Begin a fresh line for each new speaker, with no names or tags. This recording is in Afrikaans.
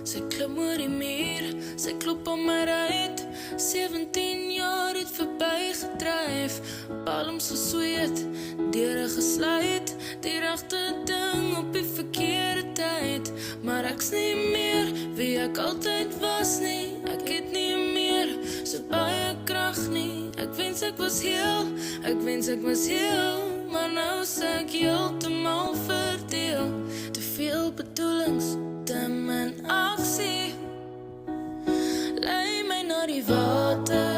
Sy klim oor die muur, sy klop aan my ruit. 17 jaar het verby gedryf, palms gesweet, deure gesluit, die regte ding op die verkeerde tyd. Maar ek's nie meer wie ek altyd was nie, ek het nie meer so baie krag nie. Ek wens ek was heel, maar nou is ek heeltemal verdeel. Te veel bedoelings, te min aksie. Lei my na die water,